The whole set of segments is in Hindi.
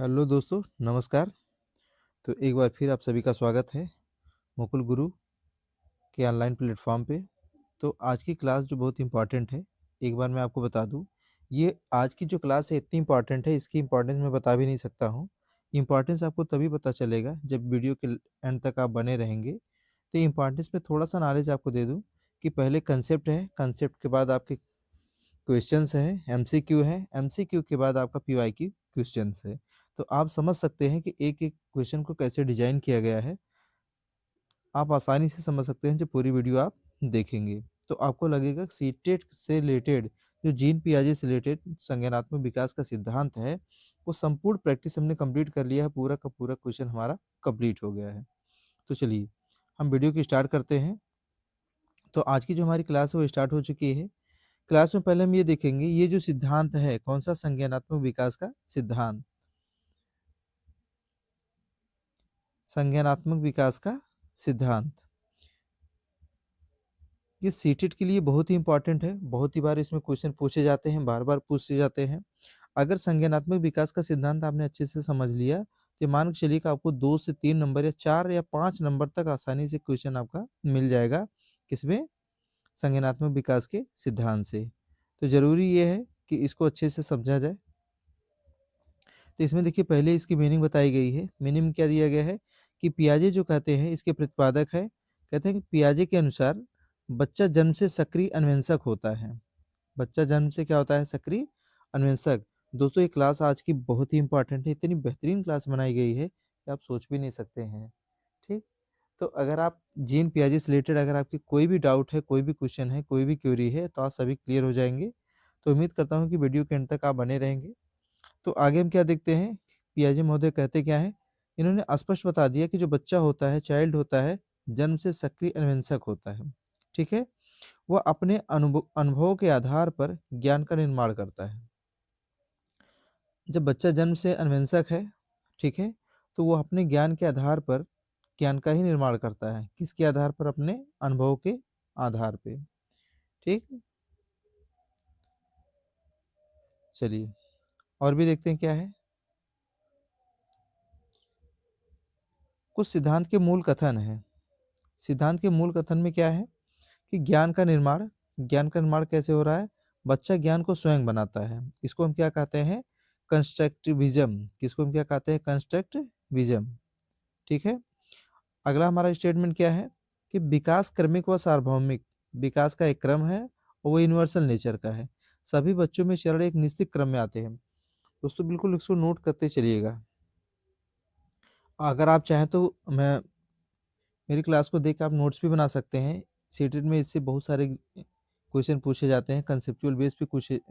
हेलो दोस्तों, नमस्कार। तो एक बार फिर आप सभी का स्वागत है मुकुल गुरु के ऑनलाइन प्लेटफॉर्म पे। तो आज की क्लास जो बहुत इम्पोर्टेंट है, एक बार मैं आपको बता दूं, ये आज की जो क्लास है इतनी इम्पोर्टेंट है, इसकी इम्पोर्टेंस मैं बता भी नहीं सकता हूँ। इम्पोर्टेंस आपको तभी पता चलेगा जब वीडियो के एंड तक आप बने रहेंगे। तो इम्पोर्टेंस में थोड़ा सा नॉलेज आपको दे दूँ कि पहले कंसेप्ट है, कंसेप्ट के बाद आपके क्वेश्चंस है, एमसीक्यू है, एमसीक्यू के बाद आपका पीवाईक्यू क्वेश्चंस है। तो आप समझ सकते हैं कि एक-एक क्वेश्चन को कैसे डिज़ाइन किया गया है। आप आसानी से समझ सकते हैं जब पूरी वीडियो आप देखेंगे। तो आपको लगेगा सीटेट से रिलेटेड जो जीन पियाजे से रिलेटेड संज्ञानात्मक विकास का सिद्धांत है, वो संपूर्ण प्रैक्टिस हमने कंप्लीट कर लिया है, पूरा का पूरा क्वेश्चन हमारा कंप्लीट हो गया है। तो चलिए, हम वीडियो की स्टार्ट करते हैं। तो आज की जो हमारी क्लास है वो स्टार्ट हो चुकी है। क्लास में पहले हम ये देखेंगे, ये जो सिद्धांत है कौन-सा संज्ञानात्मक विकास का सिद्धांत, संज्ञानात्मक विकास का सिद्धांत। ये सीटेट के लिए बहुत ही इंपॉर्टेंट है, बहुत ही बार इसमें क्वेश्चन पूछे जाते हैं, बार-बार पूछे जाते हैं। अगर संज्ञानात्मक विकास का सिद्धांत आपने अच्छे से समझ लिया, तो मान के चलिए कि आपको 2 से 3 नंबर या 4 या 5 नंबर तक आसानी से क्वेश्चन आपका मिल जाएगा। किसमें? संज्ञानात्मक विकास के सिद्धांत से। तो ज़रूरी ये है कि इसको अच्छे से समझा जाए। तो इसमें देखिए पहले इसकी मीनिंग बताई गई है। मीनिंग में क्या दिया गया है कि पियाजे जो कहते हैं इसके प्रतिपादक है, कहते हैं कि पियाजे के अनुसार बच्चा जन्म से सक्रिय अन्वेषक होता है। बच्चा जन्म से क्या होता है? सक्रिय अन्वेषक। दोस्तों ये क्लास आज की बहुत ही इंपॉर्टेंट है, इतनी बेहतरीन क्लास बनाई गई है कि आप सोच भी नहीं सकते हैं। ठीक? तो अगर आप जीन पियाजे से रिलेटेड अगर आपकी कोई भी डाउट है, कोई भी क्वेश्चन है, कोई भी क्वेरी है, तो आज सभी क्लियर हो जाएँगे। तो उम्मीद करता हूँ कि वीडियो के एंड तक आप बने रहेंगे। तो आगे हम क्या देखते हैं, पियाजे महोदय कहते क्या हैं? इन्होंने स्पष्ट बता दिया कि जो बच्चा होता है, चाइल्ड होता है, जन्म से सक्रिय अन्वेषक होता है। ठीक है? वह अपने अनुभवों के आधार पर ज्ञान का निर्माण करता है। जब बच्चा जन्म से अन्वेषक है, ठीक है? तो वो अपने ज्ञान के आधार पर ज्ञान का ही निर्माण करता है। किसके आधार पर? अपने अनुभव के आधार पे। ठीक? चलिए, और भी देखते हैं क्या है। कुछ सिद्धांत के मूल कथन हैं। सिद्धांत के मूल कथन में क्या है कि ज्ञान का निर्माण कैसे हो रहा है? बच्चा ज्ञान को स्वयं बनाता है। इसको हम क्या कहते हैं? कंस्ट्रक्टिविज़्म। किसको हम क्या कहते हैं? कंस्ट्रक्टिविज़्म। ठीक है? अगला हमारा स्टेटमेंट क्या है कि विकास क्रमिक व सार्वभौमिक, विकास का एक क्रम है और वो यूनिवर्सल नेचर का है। सभी बच्चों में चरण एक निश्चित क्रम में आते हैं। दोस्तों बिल्कुल इसको नोट करते चलिएगा। अगर आप चाहें तो मैं मेरी क्लास को देख के आप नोट्स भी बना सकते हैं। सीटेट में इससे बहुत सारे क्वेश्चन पूछे जाते हैं, कंसेप्चुअल बेस पे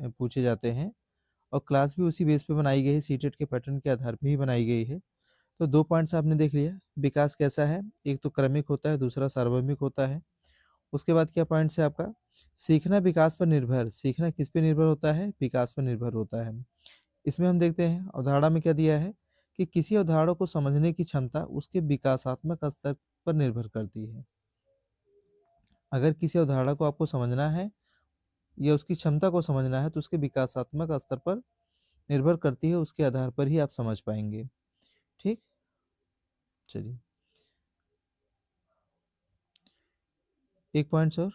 पूछे जाते हैं और क्लास भी उसी बेस पे बनाई गई है, सीटेट के पैटर्न के आधार पे ही बनाई गई है। तो 2 पॉइंट्स आपने देख लिया, विकास कैसा है? एक तो क्रमिक होता है, दूसरा सार्वभौमिक होता है। उसके बाद क्या पॉइंट्स है आपका? सीखना विकास पर निर्भर, सीखना किस पे निर्भर होता है? विकास पर निर्भर होता है। इसमें हम देखते हैं अवधारणा में क्या दिया है कि किसी अवधारणा को समझने की क्षमता उसके विकासात्मक स्तर पर निर्भर करती है। अगर किसी अवधारणा को आपको समझना है या उसकी क्षमता को समझना है तो उसके विकासात्मक स्तर पर निर्भर करती है, उसके आधार पर ही आप समझ पाएँगे। ठीक? चलिए, एक पॉइंट्स और,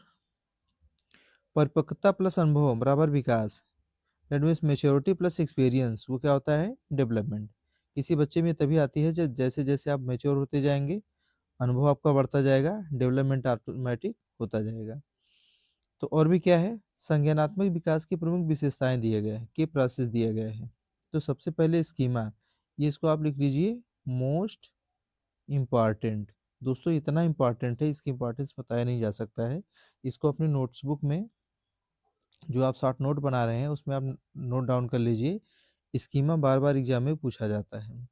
परिपक्वता प्लस अनुभव बराबर विकास, that means maturity plus experience, वो क्या होता है? डेवलपमेंट। किसी बच्चे में तभी आती है जब जैसे-जैसे आप मैच्योर होते जाएँगे, अनुभव आपका बढ़ता जाएगा, डेवलपमेंट ऑटोमेटिक होता जाएगा। तो और भी क्या है? संज्ञानात्मक विकास की प्रमुख विशेषताएँ दिए गए हैं, की प्रोसेस दिया गया है। तो सबसे पहले स्कीमा, ये इसको आप लिख लीजिए मोस्ट इम्पोर्टेंट। दोस्तों इतना इम्पोर्टेंट है, इसकी इम्पोर्टेंस बताया नहीं जा सकता है। इसको अपनी नोट्सबुक में जो आप शॉर्ट नोट बना रहे हैं उसमें आप नोट डाउन कर लीजिए। स्कीमा बार-बार एग्ज़ाम में पूछा जाता है।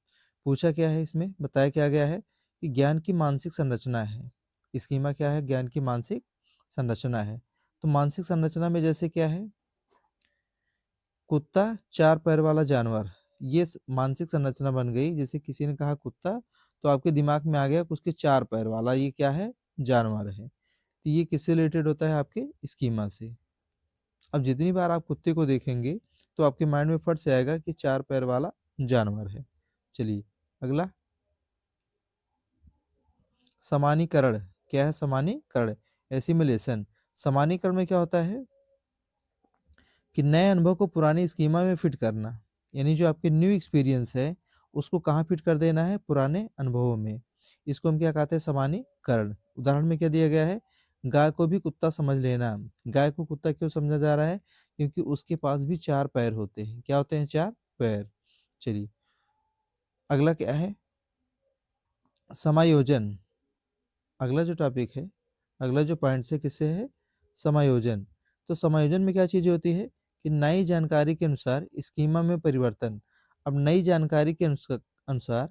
पूछा क्या है इसमें? बताया क्या गया है कि ज्ञान की मानसिक संरचना है। स्कीमा क्या है? ज्ञान की मानसिक संरचना है। तो मानसिक संरचना में जैसे क्या है? कुत्ता 4 पैर वाला जानवर, ये मानसिक संरचना बन गई। जैसे किसी ने कहा कुत्ता, तो आपके दिमाग में आ गया कि उसके 4 पैर वाला ये क्या है? जानवर है। तो ये किससे रिलेटेड होता है? आपके स्कीमा से। अब जितनी बार आप कुत्ते को देखेंगे तो आपके माइंड में फट से आएगा कि 4 पैर वाला जानवर है। चलिए अगला, समानीकरण। क्या है समानीकरण? एसिमिलेशन। समानीकरण में क्या होता है कि नए अनुभव को पुरानी स्कीमा में फिट करना, यानी जो आपके न्यू एक्सपीरियंस है उसको कहाँ फिट कर देना है? पुराने अनुभवों में। इसको हम क्या कहते हैं? समानीकरण। उदाहरण में क्या दिया गया है? गाय को भी कुत्ता समझ लेना। गाय को कुत्ता क्यों समझा जा रहा है? क्योंकि उसके पास भी 4 पैर होते हैं। क्या होते हैं? 4 पैर। चलिए अगला क्या है? समायोजन। अगला जो टॉपिक है, अगला जो पॉइंट है किससे है? समायोजन। तो समायोजन में क्या चीज़ होती है कि नई जानकारी के अनुसार स्कीमा में परिवर्तन। अब नई जानकारी के अनुसार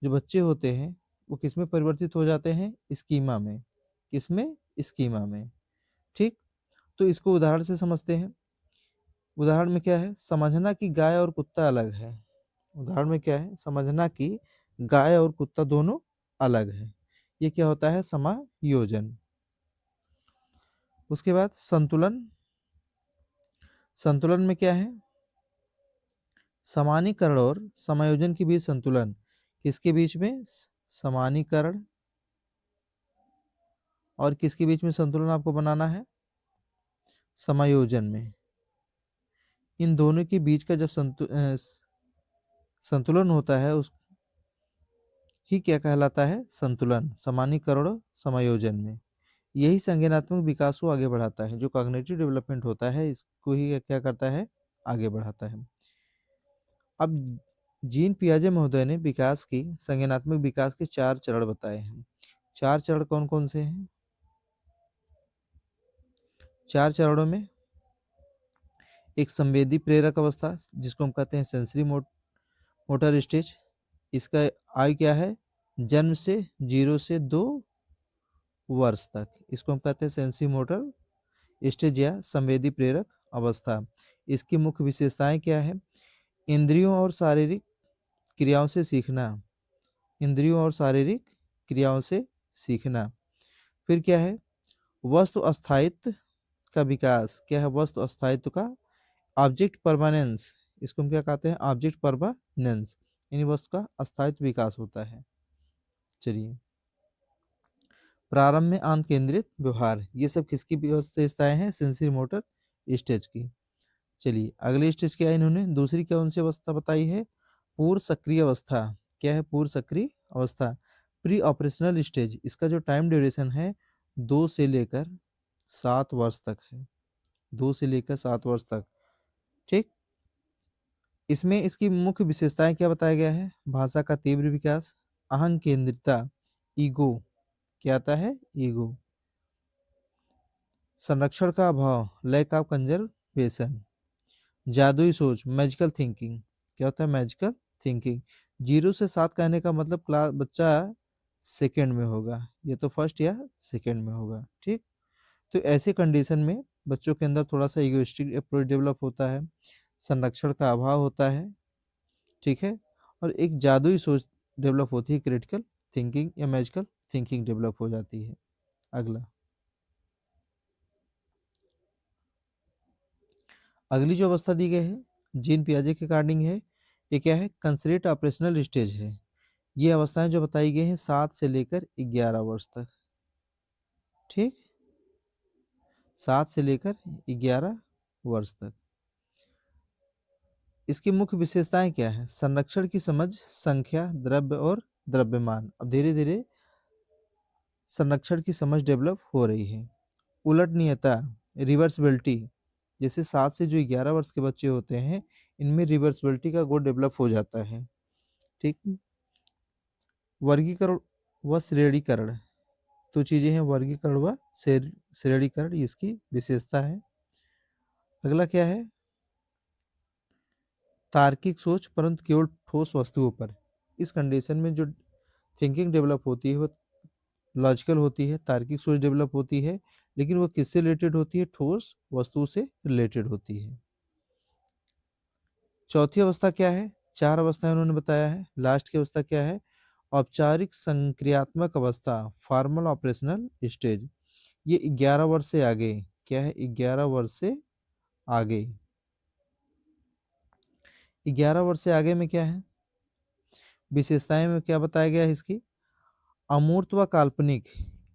जो बच्चे होते हैं वो किसमें परिवर्तित हो जाते हैं? स्कीमा में। किसमें? स्कीमा में। ठीक। तो इसको उदाहरण से समझते हैं। उदाहरण में क्या है? समझना कि गाय और कुत्ता अलग है। उदाहरण में क्या है? समझना कि गाय और कुत्ता दोनों अलग है। ये क्या होता है? समायोजन। उसके बाद संतुलन। संतुलन में क्या है? समानीकरण और समायोजन के बीच संतुलन। किसके बीच में? समानीकरण और किसके बीच में संतुलन आपको बनाना है? समायोजन में। इन दोनों के बीच का जब संतुलन होता है उस ही क्या कहलाता है? संतुलन। समानीकरण और समायोजन में यही संज्ञानात्मक विकास को आगे बढ़ाता है। जो कॉग्निटिव डेवलपमेंट होता है इसको ही क्या करता है? आगे बढ़ाता है। अब जीन पियाजे महोदय ने विकास की संज्ञानात्मक विकास के 4 चरण बताए हैं। 4 चरण कौन कौन से हैं? 4 चरणों में एक संवेदी प्रेरक अवस्था जिसको हम कहते हैं सेंसरी मोटर स्टेज। इसका आयु क्या है? जन्म से 0 से 2 वर्ष तक। इसको हम कहते हैं सेंसरी मोटर स्टेज या संवेदी प्रेरक अवस्था। इसकी मुख्य विशेषताएं क्या है? इंद्रियों और शारीरिक क्रियाओं से सीखना। इंद्रियों और शारीरिक क्रियाओं से सीखना। फिर क्या है? वस्तु अस्थायित्व का विकास। क्या है? वस्तु अस्थायित्व का ऑब्जेक्ट परमानेंस। इसको हम क्या कहते हैं? ऑब्जेक्ट परमानेंस, यानी वस्तु का अस्थायित्व विकास होता है। चलिए प्रारंभ में आंत केंद्रित व्यवहार। ये सब किसकी विशेषताएं हैं? सेंसरी मोटर स्टेज की। चलिए अगली स्टेज क्या है? इन्होंने दूसरी क्या उनसे अवस्था बताई है? पूर्व सक्रिय अवस्था। क्या है? पूर्व सक्रिय अवस्था। Pre operational stage. इसका जो टाइम ड्यूरेशन है 2 से लेकर 7 वर्ष तक है। 2 से लेकर 7 वर्ष तक। ठीक। इसमें इसकी मुख्य विशेषताएं क्या बताया गया है? भाषा का तीव्र विकास, अहं केंद्रिता, ईगो। क्या आता है? ईगो। संरक्षण का अभाव, लैक ऑफ कंजर्वेशन। जादुई सोच, मैजिकल थिंकिंग। क्या होता है? Magical thinking. 0 से 7 कहने का मतलब क्लास बच्चा सेकंड में होगा, ये तो फर्स्ट या सेकंड में होगा। ठीक। तो ऐसे कंडीशन में बच्चों के अंदर थोड़ा सा इगोइस्टिक अप्रोच डेवलप होता है, संरक्षण का अभाव होता है। ठीक है। और एक जादुई सोच डेवलप होती है, क्रिटिकल थिंकिंग या मैजिकल थिंकिंग डेवलप हो जाती है। अगला, अगली जो अवस्था दी गई है जीन पियाजे के अकॉर्डिंग है, ये क्या है? कंसलेट ऑपरेशनल स्टेज है। ये अवस्थाएं जो बताई गई हैं 7 से लेकर 11 वर्ष तक। ठीक। 7 से लेकर 11 वर्ष तक। इसकी मुख्य विशेषताएं क्या है? संरक्षण की समझ, संख्या, द्रव्य और द्रव्यमान। अब धीरे धीरे संरक्षण की समझ डेवलप हो रही है। उलटनीयता, रिवर्सिबिलिटी। जैसे 7 से जो 11 वर्ष के बच्चे होते हैं इनमें रिवर्सिबिलिटी का गुण डेवलप हो जाता है। ठीक। वर्गीकरण व श्रेणीकरण। तो चीजें हैं वर्गीकरण व श्रेणीकरण, इसकी विशेषता है। अगला क्या है? तार्किक सोच परंतु केवल ठोस वस्तुओं पर। इस कंडीशन में जो थिंकिंग डेवलप होती है वो लॉजिकल होती है, तार्किक सोच डेवलप होती है, लेकिन वो किससे रिलेटेड होती है? ठोस वस्तु से रिलेटेड होती है। चौथी अवस्था क्या है? 4 अवस्थाएं उन्होंने बताया है। लास्ट की अवस्था क्या है? औपचारिक संक्रियात्मक अवस्था, फॉर्मल ऑपरेशनल स्टेज। ये 11 वर्ष से आगे। क्या है? 11 वर्ष से आगे। 11 वर्ष से आगे में क्या है? विशेषताएं में क्या बताया गया है इसकी? अमूर्त व काल्पनिक।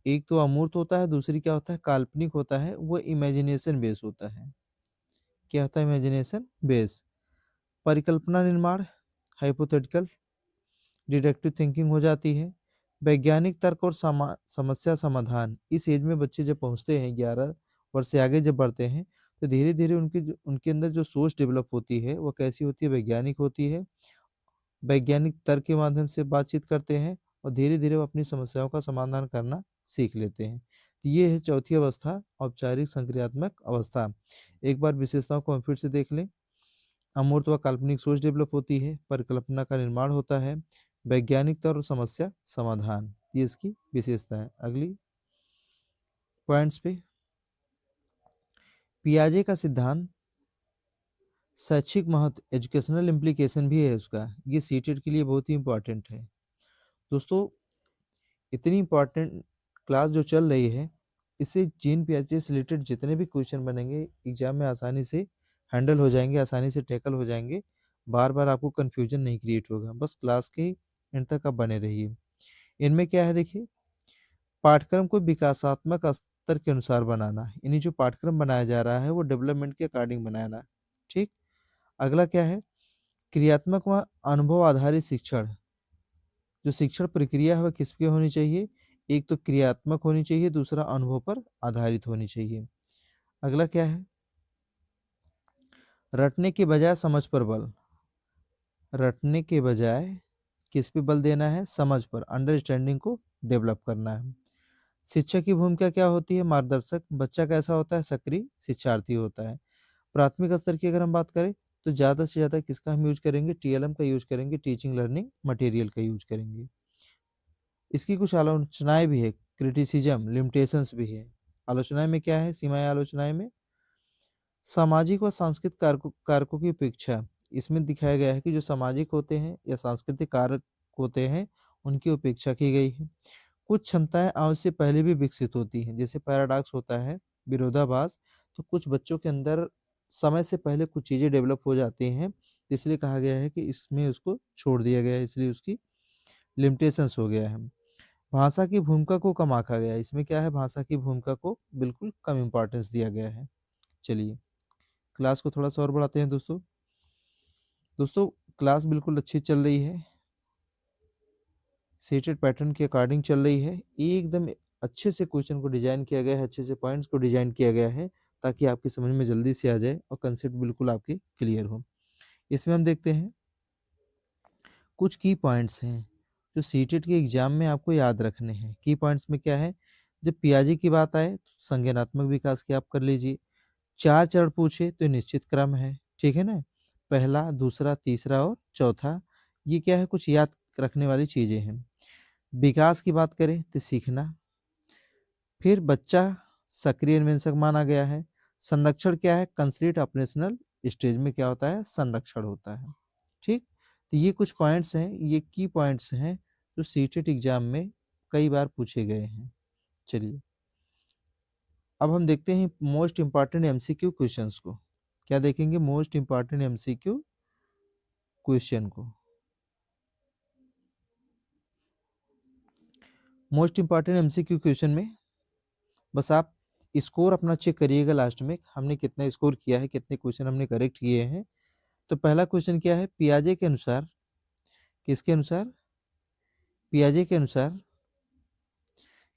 एक तो अमूर्त होता है, दूसरी क्या होता है, काल्पनिक होता है, वो इमेजिनेशन बेस होता है। क्या होता है? Imagination base. परिकल्पना निर्माण, हाइपोथेटिकल डिडक्टिव थिंकिंग हो जाती है। वैज्ञानिक तर्क और समस्या समाधान। इस एज में बच्चे जब पहुंचते हैं, 11 वर्ष से आगे जब बढ़ते हैं, तो धीरे धीरे उनके अंदर जो सोच डेवलप होती है वो कैसी होती है? वैज्ञानिक होती है। वैज्ञानिक तर्क के माध्यम से बातचीत करते हैं और धीरे धीरे वो अपनी समस्याओं का समाधान करना सीख लेते हैं। तो ये है चौथी अवस्था, औपचारिक संक्रियात्मक अवस्था। एक बार विशेषताओं को हम फिर से देख लें। अमूर्त व काल्पनिक सोच डेवलप होती है, परिकल्पना का निर्माण होता है, वैज्ञानिक तौर और समस्या समाधान, ये इसकी विशेषता है। अगली पॉइंट्स पे, पियाजे का सिद्धांत शैक्षिक महत्व, एजुकेशनल इम्प्लीकेशन भी है उसका, ये सीटेट के लिए बहुत ही इंपॉर्टेंट है। दोस्तों, इतनी इंपॉर्टेंट क्लास जो चल रही है, इससे जीन पियाजे से रिलेटेड जितने भी क्वेश्चन बनेंगे एग्जाम में आसानी से हैंडल हो जाएंगे, आसानी से टैकल हो जाएंगे। बार बार आपको कंफ्यूजन नहीं क्रिएट होगा, बस क्लास के एंड तक आप बने रहिए। इनमें क्या है देखिए, पाठ्यक्रम को विकासात्मक स्तर के अनुसार बनाना, यानी जो पाठ्यक्रम बनाया जा रहा है वो डेवलपमेंट के अकॉर्डिंग बनाना। ठीक। अगला क्या है, क्रियात्मक व अनुभव आधारित शिक्षण। जो शिक्षण प्रक्रिया है वह किस पे होनी चाहिए? एक तो क्रियात्मक होनी चाहिए, दूसरा अनुभव पर आधारित होनी चाहिए। अगला क्या है, रटने के बजाय समझ पर बल। रटने के बजाय किस पे बल देना है? समझ पर, अंडरस्टैंडिंग को डेवलप करना है। शिक्षक की भूमिका क्या होती है? मार्गदर्शक। बच्चा कैसा होता है? सक्रिय शिक्षार्थी होता है। प्राथमिक स्तर की अगर हम बात करें, तो ज़्यादा से ज़्यादा किसका हम यूज करेंगे? टीएलएम का यूज करेंगे, टीचिंग लर्निंग मटेरियल का यूज करेंगे। इसकी कुछ आलोचनाएं भी है, क्रिटिसिज्म, लिमिटेशंस भी है। आलोचनाएं में क्या है? सीमाएं आलोचनाएं में, सामाजिक व सांस्कृतिक कारकों की उपेक्षा। इसमें दिखाया गया है कि जो सामाजिक होते हैं या सांस्कृतिक कारक होते हैं, उनकी उपेक्षा की गई है। कुछ क्षमताएं आयु से पहले भी विकसित होती हैं, जैसे पैराडॉक्स होता है, विरोधाभास। तो कुछ बच्चों के अंदर समय से पहले कुछ चीजें डेवलप हो जाती हैं, तो इसलिए कहा गया है कि इसमें उसको छोड़ दिया गया है, इसलिए उसकी लिमिटेशंस हो गया है। भाषा की भूमिका को कम आंका गया है। इसमें क्या है? भाषा की भूमिका को बिल्कुल कम इंपॉर्टेंस दिया गया है। चलिए, क्लास को थोड़ा सा और बढ़ाते हैं दोस्तों। दोस्तों, क्लास बिल्कुल अच्छी चल रही है, सेटेड पैटर्न के अकॉर्डिंग चल रही है, एकदम अच्छे से क्वेश्चन को डिजाइन किया गया है, अच्छे से पॉइंट्स को डिजाइन किया गया है, ताकि आपकी समझ में जल्दी से आ जाए और कंसेप्ट बिल्कुल आपके क्लियर हो। इसमें हम देखते हैं कुछ की पॉइंट्स हैं जो सीटेट के एग्जाम में आपको याद रखने हैं। की पॉइंट्स में क्या है? जब पियाजे की बात आए तो संज्ञानात्मक विकास की आप कर लीजिए। 4 चरण पूछे तो निश्चित क्रम है, ठीक है ना? पहला, दूसरा, तीसरा और चौथा, ये क्या है? कुछ याद रखने वाली चीजें हैं। विकास की बात करें तो सीखना, फिर बच्चा सक्रिय अन्वेषक माना गया है। संरक्षण क्या है? कंस्ट्रेंट ऑपरेशनल स्टेज में क्या होता है? संरक्षण होता है। ठीक। तो ये कुछ पॉइंट्स हैं, ये की पॉइंट्स हैं जो सीटेट एग्जाम में कई बार पूछे गए हैं। चलिए, अब हम देखते हैं मोस्ट इंपॉर्टेंट एमसीक्यू क्वेश्चंस को। क्या देखेंगे? मोस्ट इंपॉर्टेंट एमसीक्यू क्वेश्चन को। मोस्ट इंपॉर्टेंट एमसीक्यू क्वेश्चन में बस आप स्कोर अपना चेक करिएगा लास्ट में, हमने कितना स्कोर किया है, कितने क्वेश्चन हमने करेक्ट किए हैं। तो पहला क्वेश्चन क्या है? पियाजे के अनुसार, किसके अनुसार? पियाजे के अनुसार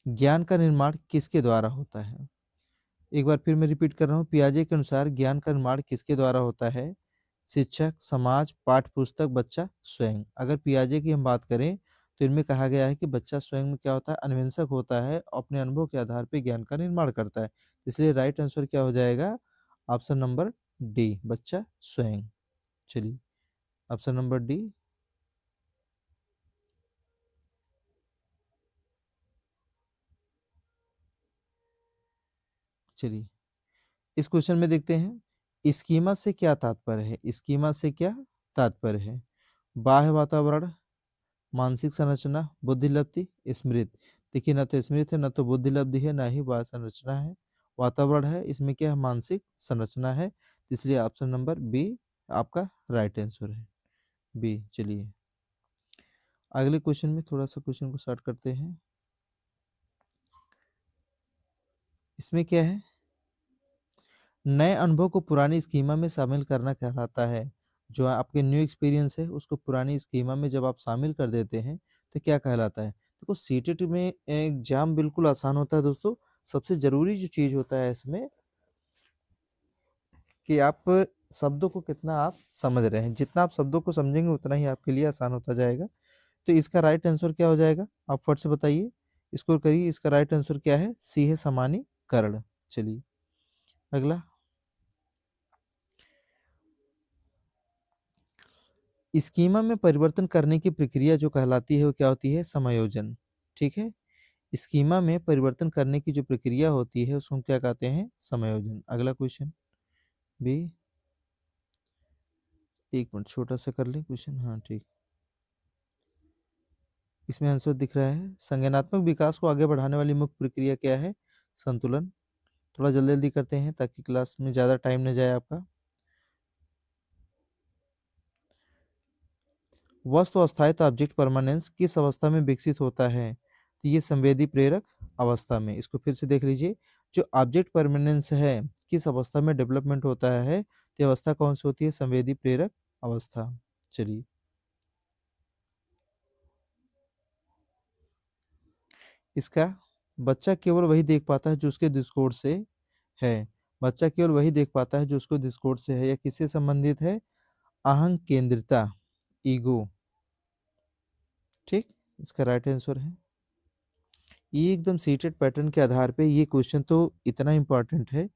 ज्ञान का निर्माण किसके द्वारा होता है? एक बार फिर मैं रिपीट कर रहा हूँ, पियाजे के अनुसार ज्ञान का निर्माण किसके द्वारा होता है? शिक्षक, समाज, पाठ्य पुस्तक, बच्चा स्वयं। अगर पियाजे की हम बात करें तो इनमें कहा गया है कि बच्चा स्वयं में क्या होता है? अन्वेषक होता है, अपने अनुभव के आधार पर ज्ञान का निर्माण करता है। इसलिए राइट आंसर क्या हो जाएगा? ऑप्शन नंबर डी, बच्चा स्वयं। चलिए, ऑप्शन नंबर डी। चलिए, इस क्वेश्चन में देखते हैं, स्कीमा से क्या तात्पर्य है? स्कीमा से क्या तात्पर्य है? बाह्य वातावरण, मानसिक संरचना, बुद्धि लब्धि, स्मृति। देखिए, ना तो स्मृति है, ना तो बुद्धि लब्धि है, ना ही बाह्य संरचना है, वातावरण है। इसमें क्या है? मानसिक संरचना है। इसलिए ऑप्शन नंबर बी आपका राइट आंसर है, बी। चलिए, अगले क्वेश्चन में थोड़ा-सा क्वेश्चन को स्टार्ट करते हैं। इसमें क्या है? नए अनुभव को पुरानी स्कीमा में शामिल करना कहलाता है। जो आपके न्यू एक्सपीरियंस है, उसको पुरानी स्कीमा में जब आप शामिल कर देते हैं, तो क्या कहलाता है? देखो सीटेट में एग्ज़ाम बिल्कुल आसान होता है दोस्तों। सबसे ज़रूरी जो चीज़ होता है इसमें कि आप शब्दों को कितना आप समझ रहे हैं। जितना आप शब्दों को समझेंगे उतना ही आपके लिए आसान होता जाएगा। तो इसका राइट आंसर क्या हो जाएगा? आप फट से बताइए। स्कोर करिए, इसका राइट आंसर क्या है? सी है सामान्यीकरण। चलिए अगला। स्कीमा में परिवर्तन करने की प्रक्रिया जो कहलाती है वो क्या होती है? समायोजन। ठीक है? स्कीमा में परिवर्तन करने की जो प्रक्रिया होती है उसको हम क्या कहते हैं? समायोजन। अगला क्वेश्चन बी। 1 मिनट छोटा-सा कर लें क्वेश्चन। हाँ, ठीक। इसमें आंसर दिख रहा है, संज्ञानात्मक विकास को आगे बढ़ाने वाली मुख्य प्रक्रिया क्या है? संतुलन। थोड़ा जल्दी-जल्दी करते हैं ताकि क्लास में ज़्यादा टाइम ना जाए आपका। वस्तु अस्थायित्व ऑब्जेक्ट परमानेंस किस अवस्था में विकसित होता है? तो ये संवेदी प्रेरक अवस्था में। इसको फिर से देख लीजिए। जो ऑब्जेक्ट परमानेंस है, किस अवस्था में डेवलपमेंट होता है? तो ये अवस्था कौन-सी होती है? संवेदी प्रेरक अवस्था। चलिए। इसका बच्चा केवल वही देख पाता है जो उसके दृष्टिकोण से है। बच्चा केवल वही देख पाता है जो उसको दृष्टिकोण से है। यह किससे संबंधित है? अहंग केंद्रिता, ईगो। ठीक? इसका राइट आंसर है। ये एकदम सीटेड पैटर्न के आधार पे ये क्वेश्चन तो इतना इम्पोर्टेंट है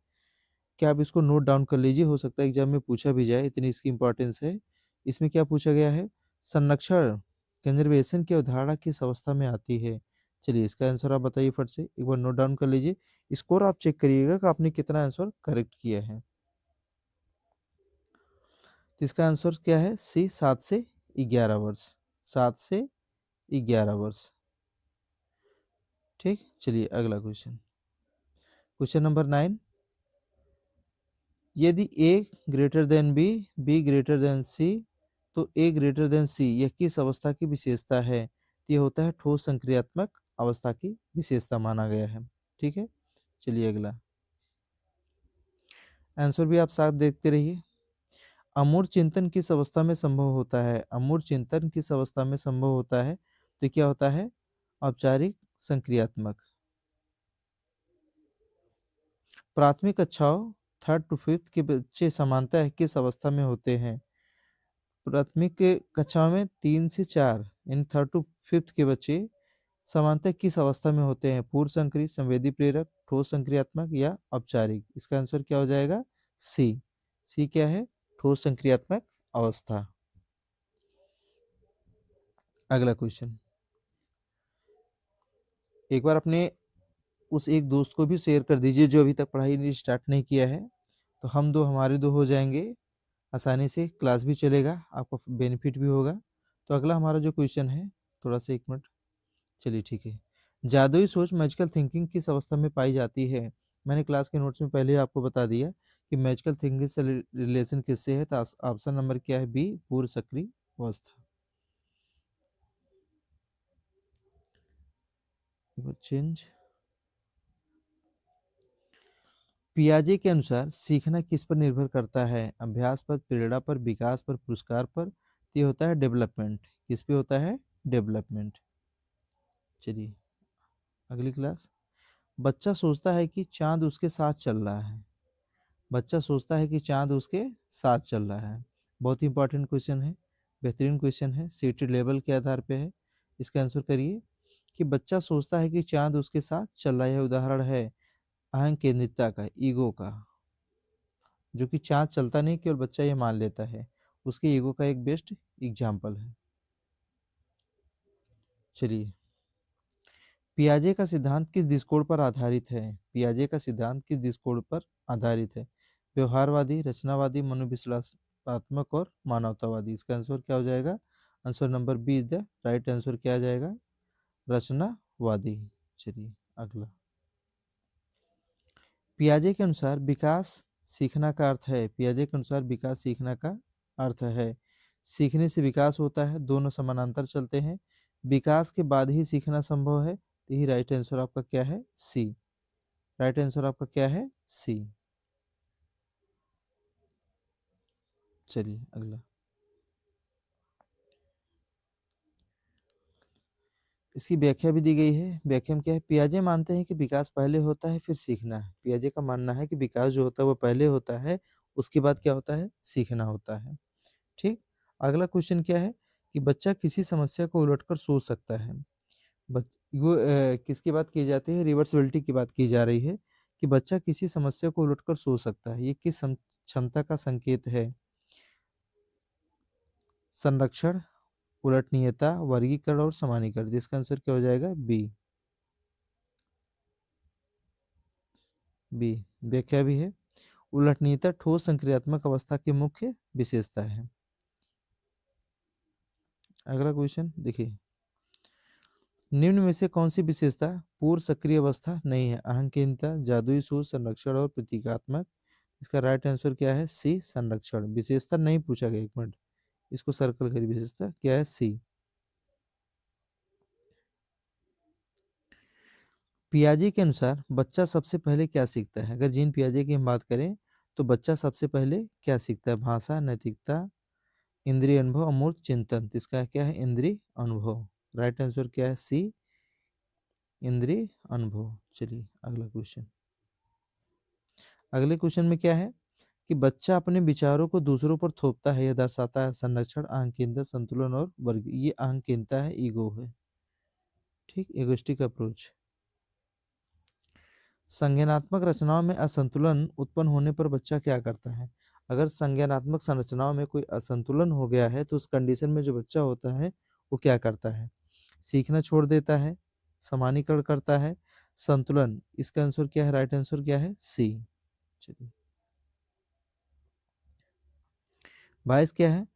कि आप इसको नोट डाउन कर लीजिए। हो सकता है एग्जाम में पूछा भी जाए, इतनी इसकी इम्पोर्टेंस है। इसमें क्या पूछा गया है? संरक्षण कंजर्वेशन की अवधारणा किस अवस्था में आती है? चलिए इसका आंसर आप बताइए फट से। एक बार नोट डाउन कर लीजिए। स्कोर आप चेक करिएगा कि आपने कितना आंसर करेक्ट किया है। तो इसका आंसर क्या है? सी 7 से 11 वर्ष। 7 से 11 वर्ष। ठीक? चलिए अगला क्वेश्चन। Question number 9। यदि A greater than B, B greater than C, तो ए ग्रेटर देन सी यह किस अवस्था की विशेषता है? तो ये होता है ठोस संक्रियात्मक अवस्था की विशेषता माना गया है। ठीक है? चलिए अगला। आंसर भी आप साथ देखते रहिए। अमूर्त चिंतन किस अवस्था में संभव होता है? अमूर्त चिंतन किस अवस्था में संभव होता है? तो क्या होता है? औपचारिक संक्रियात्मक। प्राथमिक कक्षाओं 3rd to 5th के बच्चे सामान्यतः किस अवस्था में होते हैं? प्राथमिक कक्षा में 3 से 4 इन 3rd to 5th के बच्चे सामान्यतः किस अवस्था में होते हैं? पूर्व संक्रिय, संवेदी प्रेरक, ठोस संक्रियात्मक या औपचारिक? इसका आंसर क्या हो जाएगा? सी। सी क्या है? ठोस संक्रियात्मक अवस्था। अगला क्वेश्चन। एक बार अपने उस एक दोस्त को भी शेयर कर दीजिए जो अभी तक पढ़ाई नहीं स्टार्ट नहीं किया है। तो हम दो हमारे दो हो जाएँगे। आसानी से क्लास भी चलेगा, आपको बेनिफिट भी होगा। तो अगला हमारा जो क्वेश्चन है, थोड़ा-सा 1 मिनट। चलिए ठीक है। जादुई सोच मैजिकल थिंकिंग किस अवस्था में पाई जाती है? मैंने क्लास के नोट्स में पहले ही आपको बता दिया कि मैजिकल थिंकिंग से रिलेशन किससे है, तो ऑप्शन नंबर क्या है? बी पूर्व सक्रिय अवस्था। चेंज। पियाजे के अनुसार सीखना किस पर निर्भर करता है? अभ्यास पर, प्रेरणा पर, विकास पर, पुरस्कार पर? तो ये होता है डेवलपमेंट। किस पे होता है? डेवलपमेंट। चलिए अगली क्लास। बच्चा सोचता है कि चाँद उसके साथ चल रहा है। बच्चा सोचता है कि चाँद उसके साथ चल रहा है। बहुत ही इंपॉर्टेंट क्वेश्चन है, बेहतरीन क्वेश्चन है, सीटेड लेवल के आधार पे है। इसका आंसर करिए कि बच्चा सोचता है कि चाँद उसके साथ चल रहा है। यह उदाहरण है अहं केंद्रितता का, ईगो का, जो कि चाँद चलता नहीं केवल बच्चा ये मान लेता है। उसके ईगो का एक बेस्ट एग्जाम्पल है। चलिए, पियाजे का सिद्धांत किस दृष्टिकोण पर आधारित है? पियाजे का सिद्धांत किस दृष्टिकोण पर आधारित है? व्यवहारवादी, रचनावादी, मनोविश्लेषणात्मक और मानवतावादी? इसका आंसर क्या हो जाएगा? Answer number B is the right answer. क्या आ जाएगा? रचनावादी। चलिए अगला। पियाजे के अनुसार विकास सीखना का अर्थ है। पियाजे के अनुसार विकास सीखना का अर्थ है सीखने से विकास होता है, दोनों समानांतर चलते हैं। विकास के बाद ही सीखना संभव है। तो यही राइट आंसर आपका क्या है? सी। राइट आंसर आपका क्या है? सी। चलिए अगला। इसकी व्याख्या भी दी गई है। व्याख्या में क्या है? पियाजे मानते हैं कि विकास पहले होता है फिर सीखना है। पियाजे का मानना है कि विकास जो होता है वो पहले होता है, उसके बाद क्या होता है? सीखना होता है। ठीक। अगला क्वेश्चन क्या है कि बच्चा किसी समस्या को उलटकर सोच सकता है। वो किसकी बात की जाती है? रिवर्सिबिलिटी की बात की जा रही है कि बच्चा किसी समस्या को उलटकर सोच सकता है। ये किस क्षमता का संकेत है? संरक्षण, उलटनीयता, वर्गीकरण और सामान्यीकरण। जिसका आंसर क्या हो जाएगा? बी। बी। व्याख्या भी है। उलटनीयता ठोस संक्रियात्मक अवस्था की मुख्य विशेषता है। अगला क्वेश्चन देखिए। निम्न में से कौन सी विशेषता पूर्व सक्रिय अवस्था नहीं है? अहंकीनता, जादुई सोच, संरक्षण और प्रतीकात्मक। इसका राइट आंसर क्या है? सी, संरक्षण। विशेषता नहीं पूछा गया, एक मिनट इसको सर्कल करिए। विशेषता क्या है? सी। पियाजे के अनुसार बच्चा सबसे पहले क्या सीखता है? अगर जीन पियाजे की हम बात करें तो बच्चा सबसे पहले क्या सीखता है? भाषा, नैतिकता, इंद्रिय अनुभव, अमूर्त चिंतन। तो इसका क्या है? इंद्रिय अनुभव। राइट आंसर क्या है? सी, इंद्रिय अनुभव। चलिए अगला क्वेश्चन। अगले क्वेश्चन में क्या है कि बच्चा अपने विचारों को दूसरों पर थोपता है, यह दर्शाता है संरक्षण, अहंकीनता, संतुलन और वर्ग। ये अहंकीनता है, ईगो है। ठीक, एगोइस्टिक अप्रोच। संज्ञानात्मक रचनाओं में असंतुलन उत्पन्न होने पर बच्चा क्या करता है? अगर संज्ञानात्मक संरचनाओं में कोई असंतुलन हो गया है तो उस कंडीशन में जो बच्चा होता है वो क्या करता है? सीखना छोड़ देता है, सामान्यीकरण करता है, संतुलन। इसका आंसर क्या है? राइट आंसर क्या है? सी। चलिए। 22 क्या है?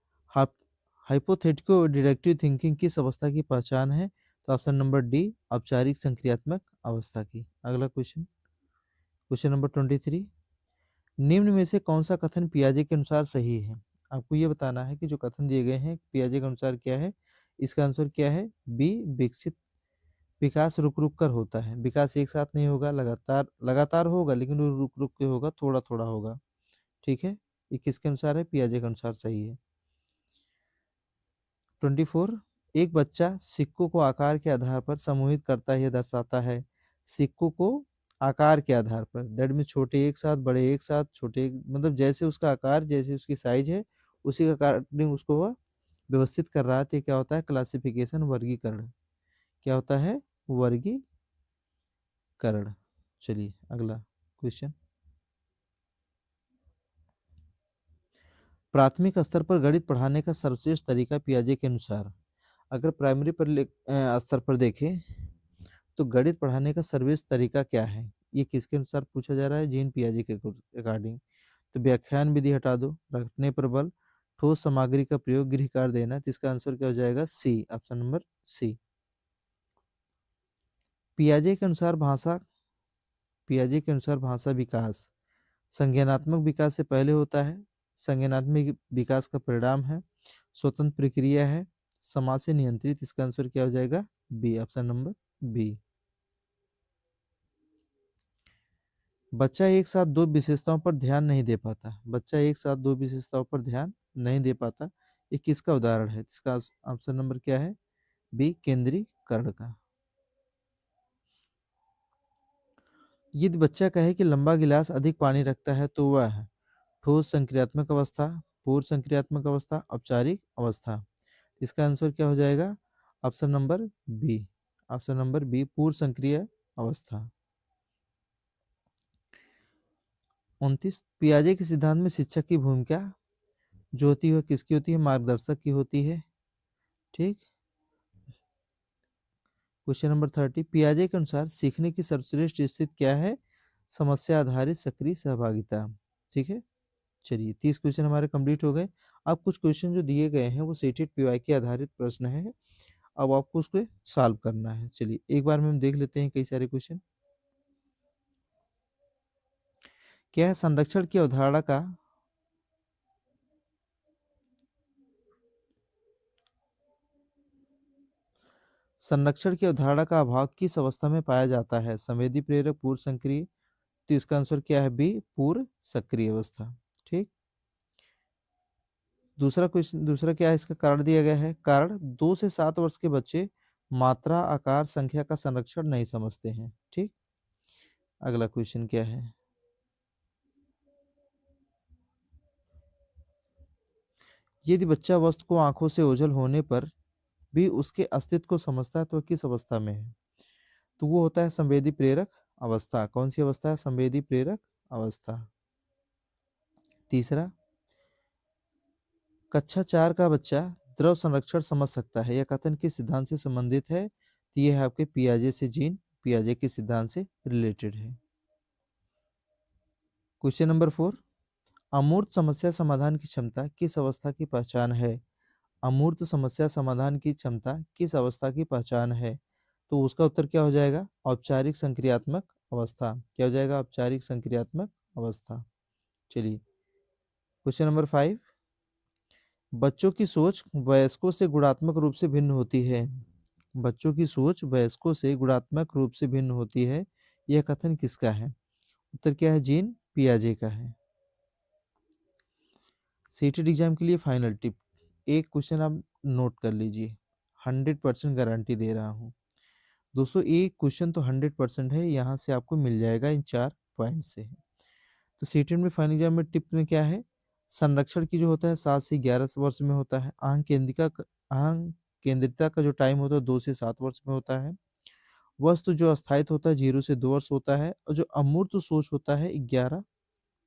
हाइपोथेटिको डिडक्टिव थिंकिंग किस अवस्था की पहचान है? तो ऑप्शन नंबर डी, औपचारिक संक्रियात्मक अवस्था की। अगला क्वेश्चन, क्वेश्चन नंबर 23। निम्न में से कौन सा कथन पियाजे के अनुसार सही है? आपको ये बताना है कि जो कथन दिए गए हैं पियाजे के अनुसार क्या है। इसका आंसर क्या है? बी, विकसित विकास रुक रुक कर होता है। विकास एक साथ नहीं होगा, लगातार लगातार होगा, लेकिन वो रुक रुक के होगा, थोड़ा थोड़ा होगा। ठीक है। ये किसके अनुसार है? पियाजे के अनुसार सही है। 24। एक बच्चा सिक्कों को आकार के आधार पर समूहित करता है, यह दर्शाता है। सिक्कों को आकार के आधार पर, दैट में छोटे एक साथ, बड़े एक साथ, मतलब जैसे उसका आकार, जैसे उसकी साइज है, उसी के अकॉर्डिंग उसको वह व्यवस्थित कर रहा है। तो ये क्या होता है? क्लासिफिकेशन, वर्गीकरण। क्या होता है? वर्गीकरण। चलिए अगला क्वेश्चन। प्राथमिक स्तर पर गणित पढ़ाने का सर्वश्रेष्ठ तरीका पियाजे के अनुसार। अगर प्राइमरी पर स्तर पर देखें तो गणित पढ़ाने का सर्वश्रेष्ठ तरीका क्या है? ये किसके अनुसार पूछा जा रहा है? जीन पियाजे के अकॉर्डिंग। तो व्याख्यान विधि हटा दो, रखने पर बल, ठोस सामग्री का प्रयोग, गृहकार देना। तो इसका आंसर क्या हो जाएगा? सी, ऑप्शन नंबर सी। पियाजे के अनुसार भाषा पियाजे के अनुसार भाषा विकास संज्ञानात्मक विकास से पहले होता है, संज्ञानात्मक विकास का परिणाम है, स्वतंत्र प्रक्रिया है, समाज से नियंत्रित। इसका आंसर क्या हो जाएगा? B, option number B. बच्चा एक साथ दो विशेषताओं पर ध्यान नहीं दे पाता। बच्चा एक साथ दो विशेषताओं पर ध्यान नहीं दे पाता। ये किसका उदाहरण है? इसका ऑप्शन नंबर क्या है? बी, केंद्रीकरण का। यदि बच्चा कहे कि लंबा गिलास अधिक पानी रखता है तो वह है ठोस संक्रियात्मक अवस्था, पूर्व संक्रियात्मक अवस्था, औपचारिक अवस्था। इसका आंसर क्या हो जाएगा? Option number B. Option number B, पूर्व संक्रिय अवस्था। 29। पियाजे के सिद्धांत में शिक्षक की भूमिका जो होती है किसकी होती है? मार्गदर्शक की होती है। ठीक। Question number 30। पियाजे के अनुसार सीखने की सर्वश्रेष्ठ स्थिति क्या है? समस्या आधारित सक्रिय सहभागिता। ठीक है। चलिए 30 क्वेश्चन हमारे कंप्लीट हो गए। अब कुछ क्वेश्चन जो दिए गए हैं वो सेटेड पीवाई के आधारित प्रश्न है। अब आपको उसको सॉल्व करना है। चलिए एक बार में हम देख लेते हैं कई सारे क्वेश्चन। क्या है? संरक्षण की अवधारणा का संरक्षण की अवधारणा का अभाव किस अवस्था में पाया जाता है? संवेदी प्रेरक, पूर्व सक्रिय। तो इसका आंसर क्या है? बी, पूर्व सक्रिय अवस्था। ठीक। दूसरा क्वेश्चन, दूसरा क्या है, इसका कारण दिया गया है। कारण, 2 से 7 वर्ष के बच्चे मात्रा, आकार, संख्या का संरक्षण नहीं समझते हैं। ठीक। अगला क्वेश्चन क्या है? यदि बच्चा वस्तु को आंखों से ओझल होने पर भी उसके अस्तित्व को समझता है तो वह किस अवस्था में है? तो वो होता है संवेदी प्रेरक अवस्था। कौन सी अवस्था है? संवेदी प्रेरक अवस्था। तीसरा, कक्षा 4 का बच्चा द्रव संरक्षण समझ सकता है, यह कथन किस सिद्धांत से संबंधित है? तो यह है आपके पियाजे से जीन पियाजे के सिद्धांत से रिलेटेड है। क्वेश्चन नंबर 4, अमूर्त समस्या समाधान की क्षमता किस अवस्था की पहचान है? अमूर्त समस्या समाधान की क्षमता किस अवस्था की पहचान है? तो उसका उत्तर क्या हो जाएगा? औपचारिक संक्रियात्मक अवस्था। क्या हो जाएगा? औपचारिक संक्रियात्मक अवस्था। चलिए, क्वेश्चन नंबर 5, बच्चों की सोच वयस्कों से गुणात्मक रूप से भिन्न होती है। बच्चों की सोच वयस्कों से गुणात्मक रूप से भिन्न होती है, यह कथन किसका है? उत्तर क्या है? जीन पियाजे का है। सीटेड एग्जाम के लिए फाइनल टिप, एक क्वेश्चन आप नोट कर लीजिए, 100% गारंटी दे रहा हूँ दोस्तों। एक क्वेश्चन तो 100% है, यहाँ से आपको मिल जाएगा इन 4 पॉइंट से। तो सीटेड में फाइनल एग्जाम में टिप में क्या है? संरक्षण की जो होता है 7 से 11 वर्ष में होता है। आंक केंद्रिता का जो टाइम होता है 2 से 7 वर्ष में होता है। वस्तु जो अस्थायित्व होता है 0 से 2 वर्ष होता है, और जो अमूर्त सोच होता है 11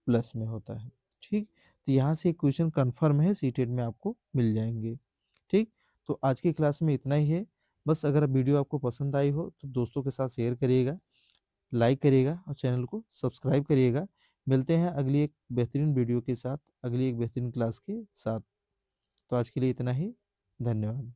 प्लस में होता है। ठीक। तो यहाँ से क्वेश्चन कंफर्म है, सीटेट में आपको मिल जाएंगे। ठीक। तो आज की क्लास में इतना ही है। बस अगर वीडियो आपको पसंद आई हो तो दोस्तों के साथ शेयर करिएगा, लाइक करिएगा और चैनल को सब्सक्राइब करिएगा। मिलते हैं अगली एक बेहतरीन वीडियो के साथ, अगली एक बेहतरीन क्लास के साथ। तो आज के लिए इतना ही। धन्यवाद।